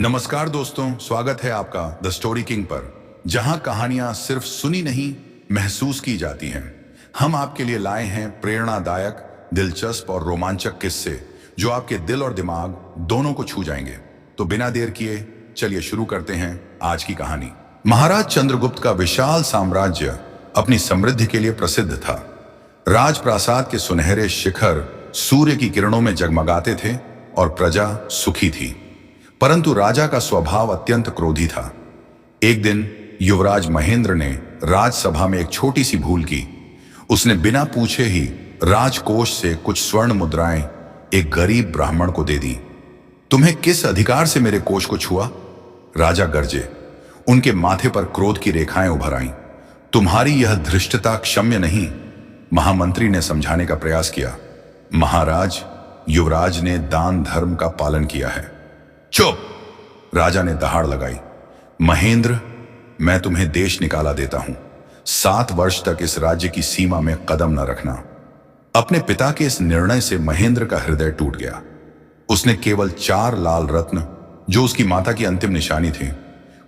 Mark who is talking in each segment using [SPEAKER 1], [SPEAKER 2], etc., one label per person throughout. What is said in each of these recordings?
[SPEAKER 1] नमस्कार दोस्तों, स्वागत है आपका द स्टोरी किंग पर, जहां कहानियां सिर्फ सुनी नहीं महसूस की जाती हैं। हम आपके लिए लाए हैं प्रेरणादायक, दिलचस्प और रोमांचक किस्से जो आपके दिल और दिमाग दोनों को छू जाएंगे। तो बिना देर किए चलिए शुरू करते हैं आज की कहानी। महाराज चंद्रगुप्त का विशाल साम्राज्य अपनी समृद्धि के लिए प्रसिद्ध था। राजप्रासाद के सुनहरे शिखर सूर्य की किरणों में जगमगाते थे और प्रजा सुखी थी। परंतु राजा का स्वभाव अत्यंत क्रोधी था। एक दिन युवराज महेंद्र ने राजसभा में एक छोटी सी भूल की। उसने बिना पूछे ही राजकोष से कुछ स्वर्ण मुद्राएं एक गरीब ब्राह्मण को दे दी। तुम्हें किस अधिकार से मेरे कोष को छुआ? राजा गरजे। उनके माथे पर क्रोध की रेखाएं उभर आईं। तुम्हारी यह धृष्टता क्षम्य नहीं, महामंत्री ने समझाने का प्रयास किया। महाराज, युवराज ने दान धर्म का पालन किया है। चुप! राजा ने दहाड़ लगाई। महेंद्र, मैं तुम्हें देश निकाला देता हूं। 7 वर्ष तक इस राज्य की सीमा में कदम न रखना। अपने पिता के इस निर्णय से महेंद्र का हृदय टूट गया। उसने केवल 4 लाल रत्न, जो उसकी माता की अंतिम निशानी थी,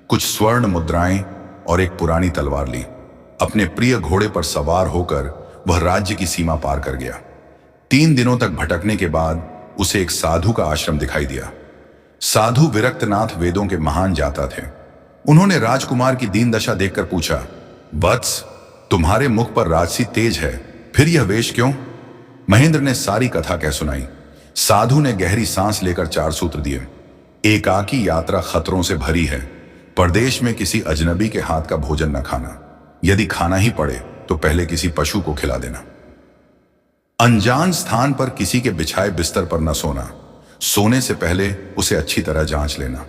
[SPEAKER 1] कुछ स्वर्ण मुद्राएं और एक पुरानी तलवार ली। अपने प्रिय घोड़े पर सवार होकर वह राज्य की सीमा पार कर गया। 3 दिनों तक भटकने के बाद उसे एक साधु का आश्रम दिखाई दिया। साधु विरक्तनाथ वेदों के महान जाता थे। उन्होंने राजकुमार की दीन दशा देखकर पूछा, वत्स, तुम्हारे मुख पर राजसी तेज है, फिर यह वेश क्यों? महेंद्र ने सारी कथा कह सुनाई। साधु ने गहरी सांस लेकर 4 सूत्र दिए। एकाकी यात्रा खतरों से भरी है। परदेश में किसी अजनबी के हाथ का भोजन न खाना। यदि खाना ही पड़े तो पहले किसी पशु को खिला देना। अनजान स्थान पर किसी के बिछाए बिस्तर पर न सोना। सोने से पहले उसे अच्छी तरह जांच लेना।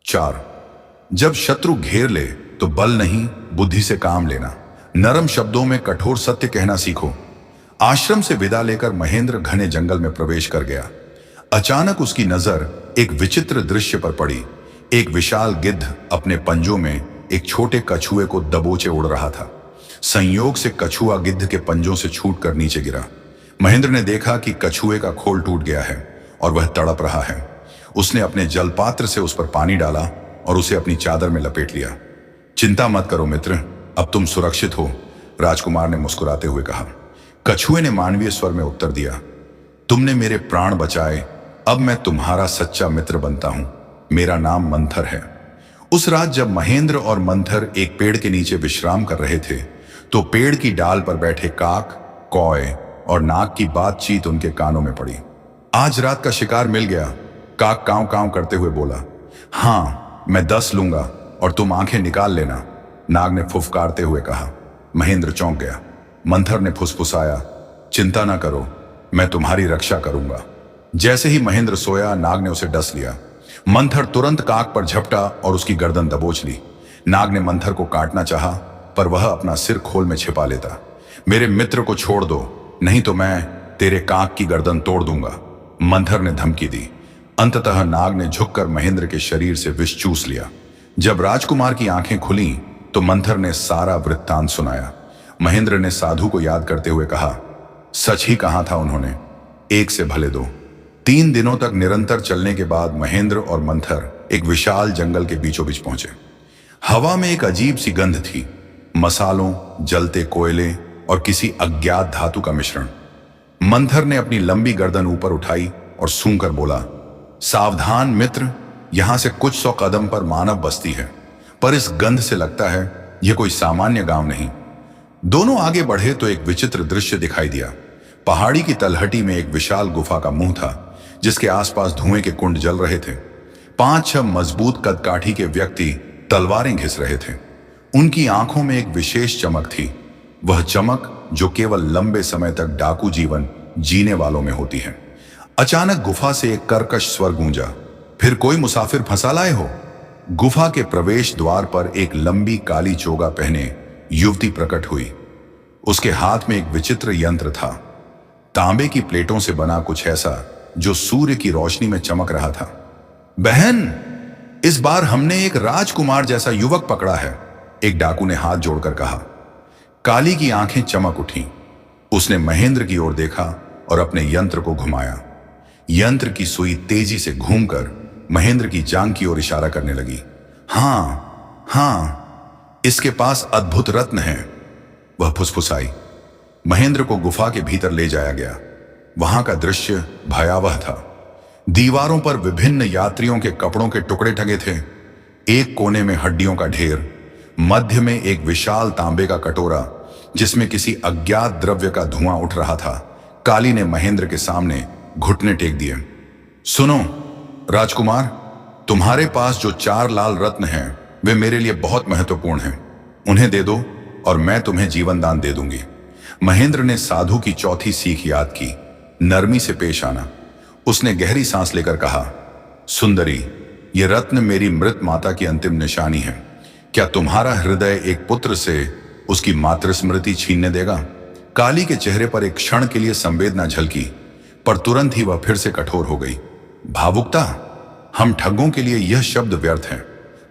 [SPEAKER 1] 4, जब शत्रु घेर ले तो बल नहीं, बुद्धि से काम लेना। नरम शब्दों में कठोर सत्य कहना सीखो। आश्रम से विदा लेकर महेंद्र घने जंगल में प्रवेश कर गया। अचानक उसकी नजर एक विचित्र दृश्य पर पड़ी। एक विशाल गिद्ध अपने पंजों में एक छोटे कछुए को दबोचे उड़ रहा था। संयोग से कछुआ गिद्ध के पंजों से छूटकर नीचे गिरा। महेंद्र ने देखा कि कछुए का खोल टूट गया है और वह तड़प रहा है। उसने अपने जलपात्र से उस पर पानी डाला और उसे अपनी चादर में लपेट लिया। चिंता मत करो मित्र, अब तुम सुरक्षित हो, राजकुमार ने मुस्कुराते हुए कहा। कछुए ने मानवीय स्वर में उत्तर दिया, तुमने मेरे प्राण बचाए, अब मैं तुम्हारा सच्चा मित्र बनता हूं। मेरा नाम मंथर है। उस रात जब महेंद्र और मंथर एक पेड़ के नीचे विश्राम कर रहे थे, तो पेड़ की डाल पर बैठे काक, कौए और नाग की बातचीत उनके कानों में पड़ी। आज रात का शिकार मिल गया, काक कांव कांव करते हुए बोला। हाँ, मैं 10 लूंगा और तुम आंखें निकाल लेना, नाग ने फुफकारते हुए कहा। महेंद्र चौंक गया। मंथर ने फुसफुसाया, चिंता ना करो, मैं तुम्हारी रक्षा करूंगा। जैसे ही महेंद्र सोया, नाग ने उसे डस लिया। मंथर तुरंत काक पर झपटा और उसकी गर्दन दबोच ली। नाग ने मंथर को काटना चाहा, पर वह अपना सिर खोल में छिपा लेता। मेरे मित्र को छोड़ दो, नहीं तो मैं तेरे काक की गर्दन तोड़ दूंगा, मंथर ने धमकी दी। अंततः नाग ने झुककर महेंद्र के शरीर से विष चूस लिया। जब राजकुमार की आंखें खुली तो मंथर ने सारा वृत्तांत सुनाया। महेंद्र ने साधु को याद करते हुए कहा, सच ही कहा था उन्होंने, 1 से भले 2। 3 दिनों तक निरंतर चलने के बाद महेंद्र और मंथर एक विशाल जंगल के बीचों बीच पहुंचे। हवा में एक अजीब सी गंध थी, मसालों, जलते कोयले और किसी अज्ञात धातु का मिश्रण। मंथर ने अपनी लंबी गर्दन ऊपर उठाई और सूंघकर बोला, सावधान मित्र, यहां से कुछ 100 कदम पर मानव बस्ती है, पर इस गंध से लगता है यह कोई सामान्य गांव नहीं। दोनों आगे बढ़े तो एक विचित्र दृश्य दिखाई दिया। पहाड़ी की तलहटी में एक विशाल गुफा का मुंह था, जिसके आसपास धुएं के कुंड जल रहे थे। 5-6 मजबूत कदकाठी के व्यक्ति तलवारें घिस रहे थे। उनकी आंखों में एक विशेष चमक थी, वह चमक जो केवल लंबे समय तक डाकू जीवन जीने वालों में होती है। अचानक गुफा से एक कर्कश स्वर गूंजा, फिर कोई मुसाफिर फंसा लाए हो? गुफा के प्रवेश द्वार पर एक लंबी काली चोगा पहने युवती प्रकट हुई। उसके हाथ में एक विचित्र यंत्र था, तांबे की प्लेटों से बना कुछ ऐसा जो सूर्य की रोशनी में चमक रहा था। बहन, इस बार हमने एक राजकुमार जैसा युवक पकड़ा है, एक डाकू ने हाथ जोड़कर कहा। काली की आंखें चमक उठी। उसने महेंद्र की ओर देखा और अपने यंत्र को घुमाया। यंत्र की सुई तेजी से घूमकर महेंद्र की जांघ की ओर इशारा करने लगी। हाँ हाँ, इसके पास अद्भुत रत्न है, वह फुसफुसाई। महेंद्र को गुफा के भीतर ले जाया गया। वहां का दृश्य भयावह था। दीवारों पर विभिन्न यात्रियों के कपड़ों के टुकड़े टंगे थे। एक कोने में हड्डियों का ढेर, मध्य में एक विशाल तांबे का कटोरा जिसमें किसी अज्ञात द्रव्य का धुआं उठ रहा था। काली ने महेंद्र के सामने घुटने टेक दिए। सुनो राजकुमार, तुम्हारे पास जो 4 लाल रत्न हैं वे मेरे लिए बहुत महत्वपूर्ण हैं। उन्हें दे दो और मैं तुम्हें जीवन दान दे दूंगी। महेंद्र ने साधु की चौथी सीख याद की, नरमी से पेश आना। उसने गहरी सांस लेकर कहा, सुंदरी, ये रत्न मेरी मृत माता की अंतिम निशानी है। क्या तुम्हारा हृदय एक पुत्र से उसकी मातृ स्मृति छीनने देगा? काली के चेहरे पर एक क्षण के लिए संवेदना झलकी, पर तुरंत ही वह फिर से कठोर हो गई। भावुकता? हम ठगों के लिए यह शब्द व्यर्थ है।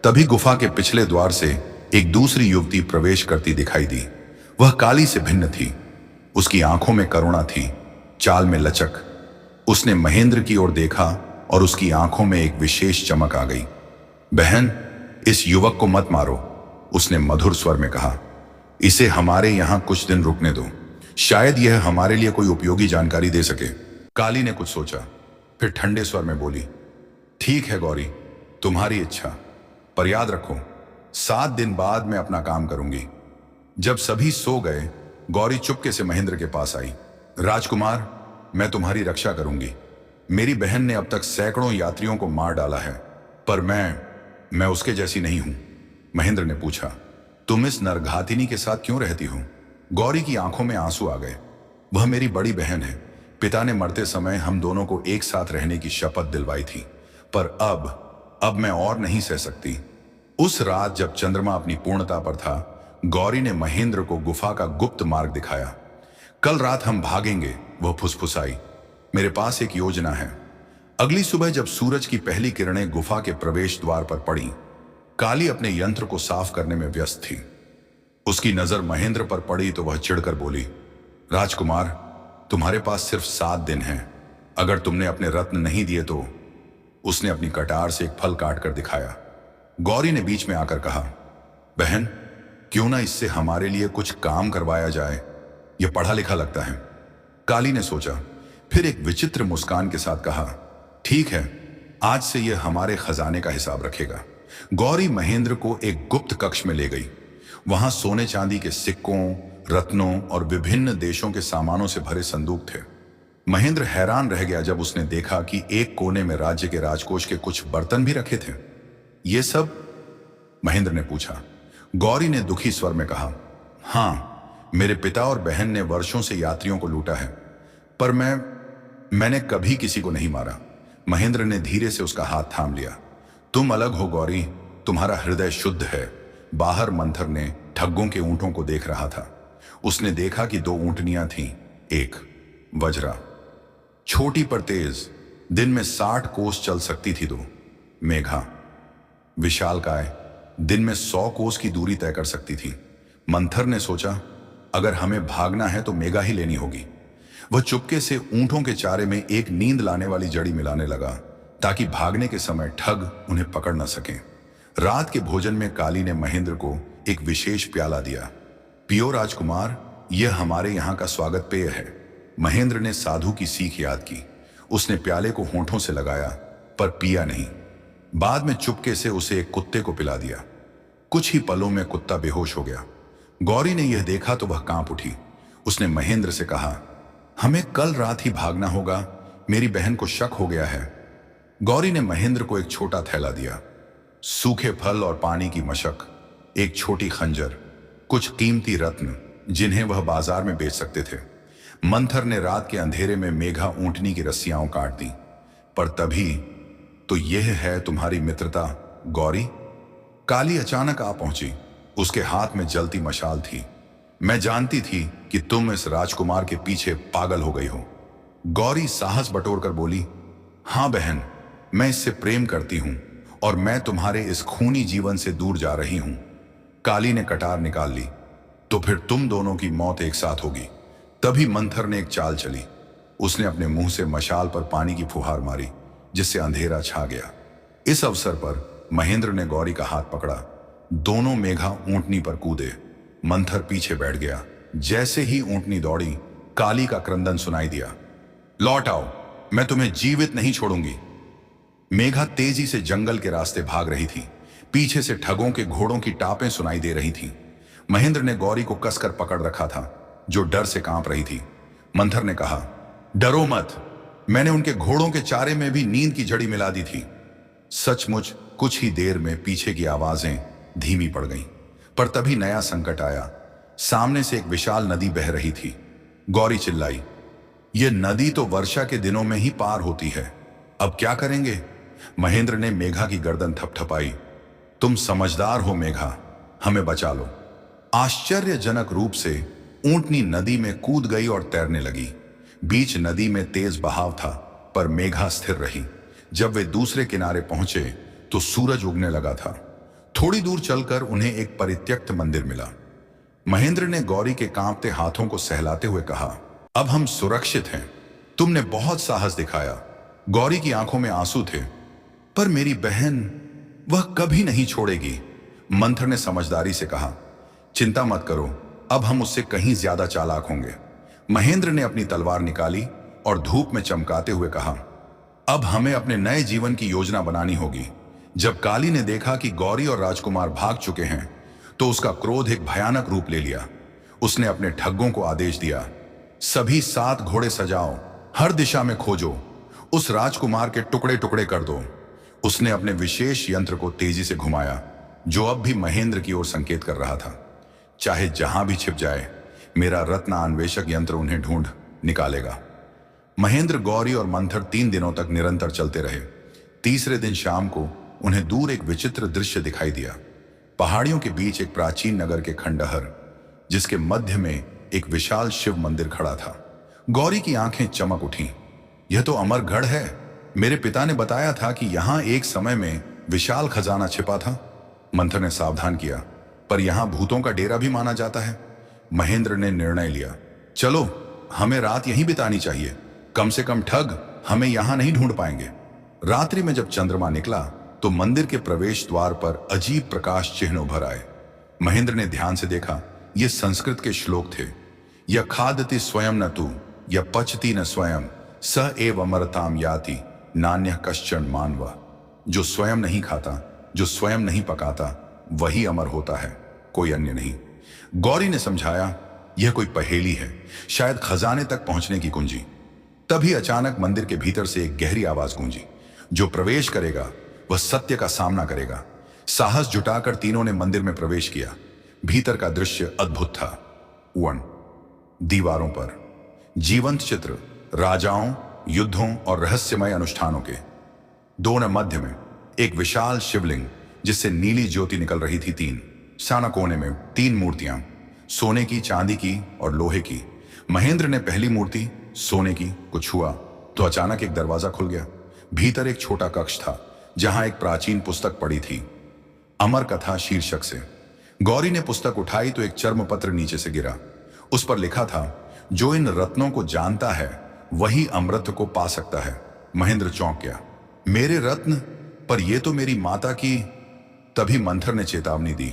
[SPEAKER 1] तभी गुफा के पिछले द्वार से एक दूसरी युवती प्रवेश करती दिखाई दी। वह काली से भिन्न थी। उसकी आंखों में करुणा थी, चाल में लचक। उसने महेंद्र की ओर देखा और उसकी आंखों में एक विशेष चमक आ गई। बहन, इस युवक को मत मारो, उसने मधुर स्वर में कहा। इसे हमारे यहां कुछ दिन रुकने दो, शायद यह हमारे लिए कोई उपयोगी जानकारी दे सके। काली ने कुछ सोचा, फिर ठंडे स्वर में बोली, ठीक है गौरी, तुम्हारी इच्छा, पर याद रखो 7 दिन बाद मैं अपना काम करूंगी। जब सभी सो गए, गौरी चुपके से महेंद्र के पास आई। राजकुमार, मैं तुम्हारी रक्षा करूंगी। मेरी बहन ने अब तक सैकड़ों यात्रियों को मार डाला है, पर मैं उसके जैसी नहीं हूं। महेंद्र ने पूछा, तुम इस नरघातिनी के साथ क्यों रहती हो? गौरी की आंखों में आंसू आ गए। वह मेरी बड़ी बहन है। पिता ने मरते समय हम दोनों को एक साथ रहने की शपथ दिलवाई थी, पर अब मैं और नहीं सह सकती। उस रात जब चंद्रमा अपनी पूर्णता पर था, गौरी ने महेंद्र को गुफा का गुप्त मार्ग दिखाया। कल रात हम भागेंगे, वह फुसफुसाई। मेरे पास एक योजना है। अगली सुबह जब सूरज की पहली किरणें गुफा के प्रवेश द्वार पर पड़ी, काली अपने यंत्र को साफ करने में व्यस्त थी। उसकी नजर महेंद्र पर पड़ी तो वह चिढ़कर बोली, राजकुमार, तुम्हारे पास सिर्फ 7 दिन हैं। अगर तुमने अपने रत्न नहीं दिए तो। उसने अपनी कटार से एक फल काट कर दिखाया। गौरी ने बीच में आकर कहा, बहन, क्यों ना इससे हमारे लिए कुछ काम करवाया जाए? यह पढ़ा लिखा लगता है। काली ने सोचा, फिर एक विचित्र मुस्कान के साथ कहा, ठीक है, आज से यह हमारे खजाने का हिसाब रखेगा। गौरी महेंद्र को एक गुप्त कक्ष में ले गई। वहां सोने चांदी के सिक्कों, रत्नों और विभिन्न देशों के सामानों से भरे संदूक थे। महेंद्र हैरान रह गया जब उसने देखा कि एक कोने में राज्य के राजकोष के कुछ बर्तन भी रखे थे। ये सब? महेंद्र ने पूछा। गौरी ने दुखी स्वर में कहा, हां, मेरे पिता और बहन ने वर्षों से यात्रियों को लूटा है, पर मैंने कभी किसी को नहीं मारा। महेंद्र ने धीरे से उसका हाथ थाम लिया। तुम अलग हो गौरी, तुम्हारा हृदय शुद्ध है। बाहर मंथर ने ठग्गों के ऊंटों को देख रहा था। उसने देखा कि 2 ऊंटनियां थीं, एक वज्रा, छोटी पर तेज, दिन में 60 कोस चल सकती थी। 2 मेघा, विशालकाय, दिन में 100 कोस की दूरी तय कर सकती थी। मंथर ने सोचा, अगर हमें भागना है तो मेघा ही लेनी होगी। वह चुपके से ऊंटों के चारे में एक नींद लाने वाली जड़ी मिलाने लगा, ताकि भागने के समय ठग उन्हें पकड़ न सकें। रात के भोजन में काली ने महेंद्र को एक विशेष प्याला दिया। पियो राजकुमार, यह हमारे यहाँ का स्वागत पेय है। महेंद्र ने साधु की सीख याद की। उसने प्याले को होंठों से लगाया, पर पिया नहीं। बाद में चुपके से उसे एक कुत्ते को पिला दिया। कुछ ही पलों में कुत्ता बेहोश हो गया। गौरी ने यह देखा तो वह कांप उठी। उसने महेंद्र से कहा, हमें कल रात ही भागना होगा, मेरी बहन को शक हो गया है। गौरी ने महेंद्र को एक छोटा थैला दिया। सूखे फल और पानी की मशक, एक छोटी खंजर, कुछ कीमती रत्न जिन्हें वह बाजार में बेच सकते थे। मंथर ने रात के अंधेरे में मेघा ऊंटनी की रस्सियां काट दी। पर तभी, तो यह है तुम्हारी मित्रता गौरी? काली अचानक आ पहुंची। उसके हाथ में जलती मशाल थी। मैं जानती थी कि तुम इस राजकुमार के पीछे पागल हो गई हो। गौरी साहस बटोरकर बोली, हां बहन, मैं इससे प्रेम करती हूं और मैं तुम्हारे इस खूनी जीवन से दूर जा रही हूं। काली ने कटार निकाल ली, तो फिर तुम दोनों की मौत एक साथ होगी। तभी मंथर ने एक चाल चली। उसने अपने मुंह से मशाल पर पानी की फुहार मारी, जिससे अंधेरा छा गया। इस अवसर पर महेंद्र ने गौरी का हाथ पकड़ा। दोनों मेघा ऊंटनी पर कूदे। मंथर पीछे बैठ गया। जैसे ही ऊंटनी दौड़ी, काली का क्रंदन सुनाई दिया। लौट आओ, मैं तुम्हें जीवित नहीं छोड़ूंगी। मेघा तेजी से जंगल के रास्ते भाग रही थी। पीछे से ठगों के घोड़ों की टापें सुनाई दे रही थीं। महेंद्र ने गौरी को कसकर पकड़ रखा था, जो डर से कांप रही थी। मंथर ने कहा, डरो मत, मैंने उनके घोड़ों के चारे में भी नींद की जड़ी मिला दी थी। सचमुच कुछ ही देर में पीछे की आवाजें धीमी पड़ गईं। पर तभी नया संकट आया। सामने से एक विशाल नदी बह रही थी। गौरी चिल्लाई, यह नदी तो वर्षा के दिनों में ही पार होती है, अब क्या करेंगे? महेंद्र ने मेघा की गर्दन थपथपाई। तुम समझदार हो मेघा, हमें बचा लो। आश्चर्यजनक रूप से ऊंटनी नदी में कूद गई और तैरने लगी। बीच नदी में तेज बहाव था, पर मेघा स्थिर रही। जब वे दूसरे किनारे पहुंचे तो सूरज उगने लगा था। थोड़ी दूर चलकर उन्हें एक परित्यक्त मंदिर मिला। महेंद्र ने गौरी के कांपते हाथों को सहलाते हुए कहा, अब हम सुरक्षित हैं। तुमने बहुत साहस दिखाया। गौरी की आंखों में आंसू थे। पर मेरी बहन, वह कभी नहीं छोड़ेगी। मंथर ने समझदारी से कहा, चिंता मत करो, अब हम उससे कहीं ज्यादा चालाक होंगे। महेंद्र ने अपनी तलवार निकाली और धूप में चमकाते हुए कहा, अब हमें अपने नए जीवन की योजना बनानी होगी। जब काली ने देखा कि गौरी और राजकुमार भाग चुके हैं तो उसका क्रोध एक भयानक रूप ले लिया। उसने अपने ठग्गों को आदेश दिया, सभी 7 घोड़े सजाओ, हर दिशा में खोजो, उस राजकुमार के टुकड़े टुकड़े कर दो। उसने अपने विशेष यंत्र को तेजी से घुमाया, जो अब भी महेंद्र की ओर संकेत कर रहा था। चाहे जहां भी छिप जाए, मेरा रत्न अन्वेषक यंत्र उन्हें ढूंढ निकालेगा। महेंद्र, गौरी और मंथर 3 दिनों तक निरंतर चलते रहे। तीसरे दिन शाम को उन्हें दूर एक विचित्र दृश्य दिखाई दिया। पहाड़ियों के बीच एक प्राचीन नगर के खंडहर, जिसके मध्य में एक विशाल शिव मंदिर खड़ा था। गौरी की आंखें चमक उठीं। यह तो अमरगढ़ है। मेरे पिता ने बताया था कि यहां एक समय में विशाल खजाना छिपा था। मंथर ने सावधान किया, पर यहां भूतों का डेरा भी माना जाता है। महेंद्र ने निर्णय लिया, चलो हमें रात यहीं बितानी चाहिए। कम से कम ठग हमें यहां नहीं ढूंढ पाएंगे। रात्रि में जब चंद्रमा निकला तो मंदिर के प्रवेश द्वार पर अजीब प्रकाश चिन्ह उभर आए। महेंद्र ने ध्यान से देखा। ये संस्कृत के श्लोक थे। यह खादति स्वयं न तू, यह पचती न स्वयं, स एव अमरताम याति, नान्य कश्चन मानव। जो स्वयं नहीं खाता, जो स्वयं नहीं पकाता, वही अमर होता है, कोई अन्य नहीं। गौरी ने समझाया, यह कोई पहेली है, शायद खजाने तक पहुंचने की कुंजी। तभी अचानक मंदिर के भीतर से एक गहरी आवाज गूंजी, जो प्रवेश करेगा वह सत्य का सामना करेगा। साहस जुटाकर तीनों ने मंदिर में प्रवेश किया। भीतर का दृश्य अद्भुत था। वन दीवारों पर जीवंत चित्र, राजाओं, युद्धों और रहस्यमय अनुष्ठानों के। दोनों मध्य में एक विशाल शिवलिंग, जिससे नीली ज्योति निकल रही थी। 3 साना कोने में 3 मूर्तियां, सोने की, चांदी की और लोहे की। महेंद्र ने पहली मूर्ति सोने की को छुआ तो अचानक एक दरवाजा खुल गया। भीतर एक छोटा कक्ष था, जहां एक प्राचीन पुस्तक पड़ी थी, अमर कथा शीर्षक से। गौरी ने पुस्तक उठाई तो एक चर्मपत्र नीचे से गिरा। उस पर लिखा था, जो इन रत्नों को जानता है वही अमृत को पा सकता है। महेंद्र चौंक गया, मेरे रत्न? पर यह तो मेरी माता की। तभी मंथर ने चेतावनी दी,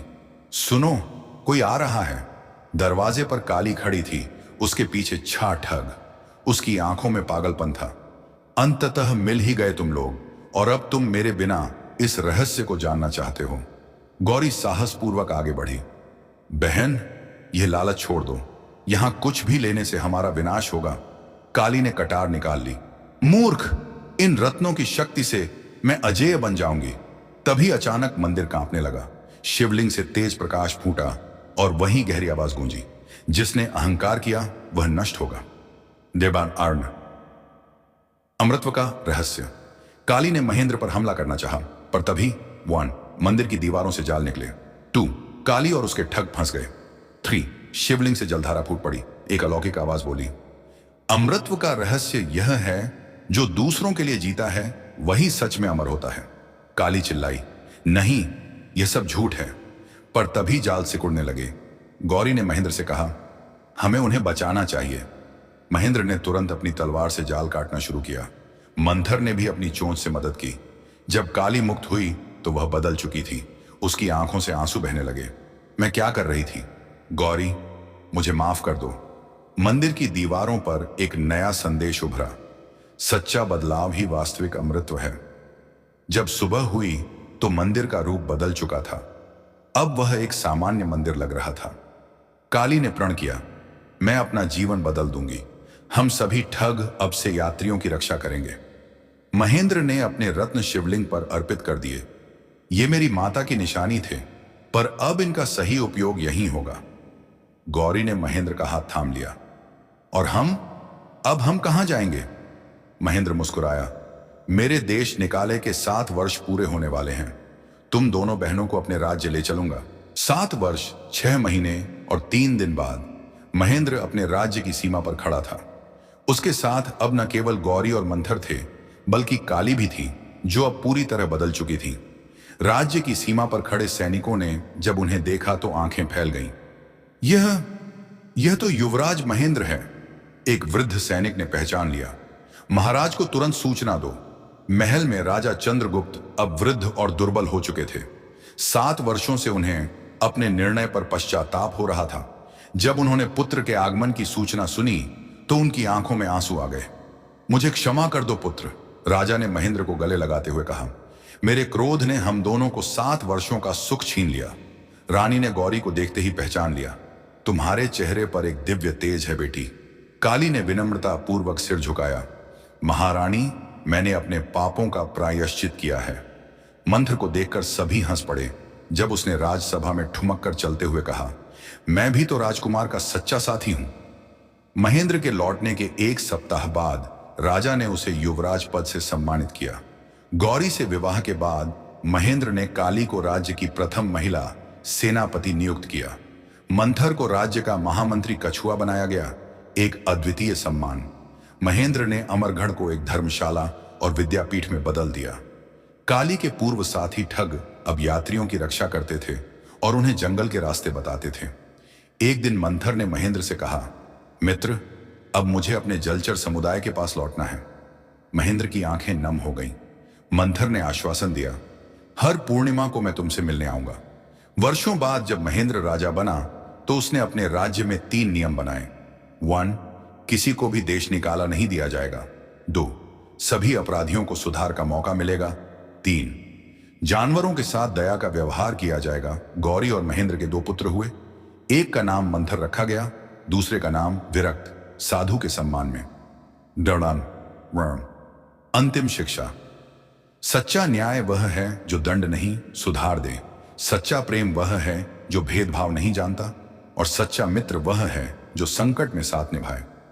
[SPEAKER 1] सुनो, कोई आ रहा है। दरवाजे पर काली खड़ी थी, उसके पीछे 6 ठग। उसकी आंखों में पागलपन था। अंततः मिल ही गए तुम लोग, और अब तुम मेरे बिना इस रहस्य को जानना चाहते हो। गौरी साहसपूर्वक आगे बढ़ी। बहन, यह लालच छोड़ दो, यहां कुछ भी लेने से हमारा विनाश होगा। काली ने कटार निकाल ली। मूर्ख, इन रत्नों की शक्ति से मैं अजेय बन जाऊंगी। तभी अचानक मंदिर कांपने लगा। शिवलिंग से तेज प्रकाश फूटा और वही गहरी आवाज गूंजी, जिसने अहंकार किया वह नष्ट होगा। देवान अर्ण, अमृतत्व का रहस्य। काली ने महेंद्र पर हमला करना चाहा, पर तभी 1 मंदिर की दीवारों से जाल निकले। 2 काली और उसके ठग फंस गए। 3 शिवलिंग से जलधारा फूट पड़ी। एक अलौकिक आवाज बोली, अमृतत्व का रहस्य यह है, जो दूसरों के लिए जीता है वही सच में अमर होता है। काली चिल्लाई, नहीं, यह सब झूठ है। पर तभी जाल सिकुड़ने लगे। गौरी ने महेंद्र से कहा, हमें उन्हें बचाना चाहिए। महेंद्र ने तुरंत अपनी तलवार से जाल काटना शुरू किया। मंथर ने भी अपनी चोंच से मदद की। जब काली मुक्त हुई तो वह बदल चुकी थी। उसकी आंखों से आंसू बहने लगे। मैं क्या कर रही थी? गौरी, मुझे माफ कर दो। मंदिर की दीवारों पर एक नया संदेश उभरा। सच्चा बदलाव ही वास्तविक अमृतत्व है। जब सुबह हुई तो मंदिर का रूप बदल चुका था। अब वह एक सामान्य मंदिर लग रहा था। काली ने प्रण किया, मैं अपना जीवन बदल दूंगी। हम सभी ठग अब से यात्रियों की रक्षा करेंगे। महेंद्र ने अपने रत्न शिवलिंग पर अर्पित कर दिए। ये मेरी माता की निशानी थे, पर अब इनका सही उपयोग यहीं होगा। गौरी ने महेंद्र का हाथ थाम लिया। और अब हम कहां जाएंगे? महेंद्र मुस्कुराया। मेरे देश निकाले के 7 वर्ष पूरे होने वाले हैं। तुम दोनों बहनों को अपने राज्य ले चलूंगा। 7 वर्ष, 6 महीने और 3 दिन बाद महेंद्र अपने राज्य की सीमा पर खड़ा था। उसके साथ अब न केवल गौरी और मंथर थे, बल्कि काली भी थी, जो अब पूरी तरह बदल चुकी थी। राज्य की सीमा पर खड़े सैनिकों ने जब उन्हें देखा तो आंखें फैल गईं। यह तो युवराज महेंद्र है, एक वृद्ध सैनिक ने पहचान लिया। महाराज को तुरंत सूचना दो। महल में राजा चंद्रगुप्त अब वृद्ध और दुर्बल हो चुके थे। 7 वर्षों से उन्हें अपने निर्णय पर पश्चाताप हो रहा था। जब उन्होंने पुत्र के आगमन की सूचना सुनी तो उनकी आंखों में आंसू आ गए। मुझे क्षमा कर दो पुत्र, राजा ने महेंद्र को गले लगाते हुए कहा। मेरे क्रोध ने हम दोनों को 7 वर्षों का सुख छीन लिया। रानी ने गौरी को देखते ही पहचान लिया। तुम्हारे चेहरे पर एक दिव्य तेज है बेटी। काली ने विनम्रता पूर्वक सिर झुकाया। महारानी, मैंने अपने पापों का प्रायश्चित किया है। मंथर को देखकर सभी हंस पड़े जब उसने राजसभा में ठुमक कर चलते हुए कहा, मैं भी तो राजकुमार का सच्चा साथी हूं। महेंद्र के लौटने के 1 सप्ताह बाद राजा ने उसे युवराज पद से सम्मानित किया। गौरी से विवाह के बाद महेंद्र ने काली को राज्य की प्रथम महिला सेनापति नियुक्त किया। मंथर को राज्य का महामंत्री कछुआ बनाया गया, एक अद्वितीय सम्मान। महेंद्र ने अमरगढ़ को एक धर्मशाला और विद्यापीठ में बदल दिया। काली के पूर्व साथी ठग अब यात्रियों की रक्षा करते थे और उन्हें जंगल के रास्ते बताते थे। एक दिन मंथर ने महेंद्र से कहा, मित्र, अब मुझे अपने जलचर समुदाय के पास लौटना है। महेंद्र की आंखें नम हो गईं। मंथर ने आश्वासन दिया, हर पूर्णिमा को मैं तुमसे मिलने आऊंगा। वर्षों बाद जब महेंद्र राजा बना तो उसने अपने राज्य में 3 नियम बनाए। 1, किसी को भी देश निकाला नहीं दिया जाएगा। 2, सभी अपराधियों को सुधार का मौका मिलेगा। 3, जानवरों के साथ दया का व्यवहार किया जाएगा। गौरी और महेंद्र के 2 पुत्र हुए। एक का नाम मंथर रखा गया, दूसरे का नाम विरक्त, साधु के सम्मान में। डरण अंतिम शिक्षा। सच्चा न्याय वह है जो दंड नहीं, सुधार दे। सच्चा प्रेम वह है जो भेदभाव नहीं जानता, और सच्चा मित्र वह है जो संकट में साथ निभाए।